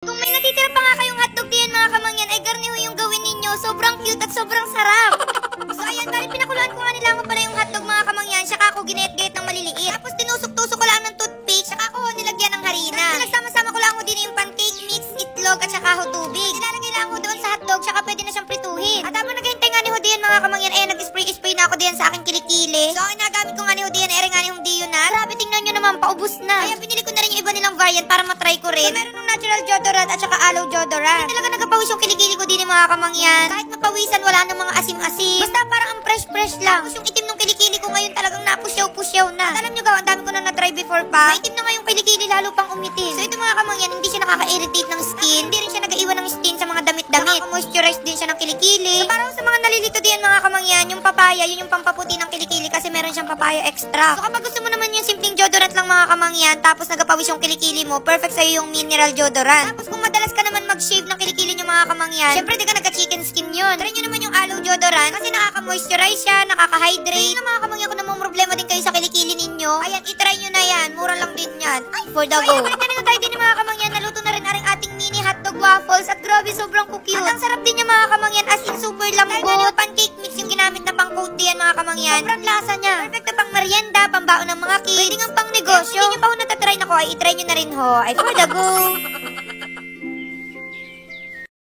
Kung may natitira pa nga kayong hotdog diyan mga kamangyan, ay garniho yung gawin ninyo. Sobrang cute at sobrang sarap. So ayan, bali pinakuluan ko nga nila pala yung hotdog mga kamangyan, saka ako ginayat-gayat ng maliliit. Tapos tinusok-tusok ko lang ng toothpick, saka ako nilagyan ng harina. Nagsama-sama ko lang din yung pancake mix, itlog at saka ho tubig. Nilalagay lang ko doon sa hotdog, saka pwede na siyang prituhin. At habang naghihintay nga ni Hodian mga kamangyan, ayan nag-spray na ako diyan sa aking kilikili. So ang nagamit ko nga ni Hodian, ere nga ni yung Dionat. Grabe, tingnan nyo naman, paubos na. Kaya pinili ko na rin yung iba nilang variant para matry ko rin. So meron ng natural deodorant at saka aloe deodorant. Hindi talaga nagapawis yung kilikili ko din mga kamangyan. Kahit mapawisan, wala nang mga asim-asim. Basta parang ang fresh-fresh lang. Tapos yung itim ng kilikili ko ngayon talagang napusyaw-pusyaw na. At alam nyo gawa, ang dami ko na na-try before pa. Maitim na nga yung kilikili, lalo pang umitim. So ito mga kamangyan, hindi siya nakaka-irritate ng skin. Hindi rin siya nag-iwan ng skin sa mga damit-damit. Moisturize din siya ng kilikili. So parang sa mga nalilito din mga kamangyan, yung papaya, yun yung pampaputi ng kilikili kasi meron siyang papaya extra. So kapag gusto mo naman yung simpleng deodorant lang mga kamangyan, tapos nagapawis yung kilikili mo, perfect sa'yo yung mineral deodorant. Tapos kung madalas ka naman mag-shave ng kilikili nyo mga kamangyan, syempre di ka nagka-chicken skin yun. Try nyo naman yung aloe deodorant kasi nakaka-moisturize siya, nakaka-hydrate. Yung mga kamangyan, kung namang problema din kayo sa kilikili ninyo, ayan, itry nyo na yan. Mura lang din yan. Ay, for the go. Balik na tayo din mga kamangyan, naluto na rin ating mini hotdog waffles at grabe, sobrang cute. At ang sarap din yung mga kamangyan, as in super lambot. Pancake mix yung ginamit na pang-coat diyan mga kamangyan. Sobrang lasa niya. Perfect na pang merienda, pambaon ng mga kids. Pwede nga pang negosyo. Kung hindi nyo pa ho natatry na ko, ay itry nyo na rin ho. Ay, for the go.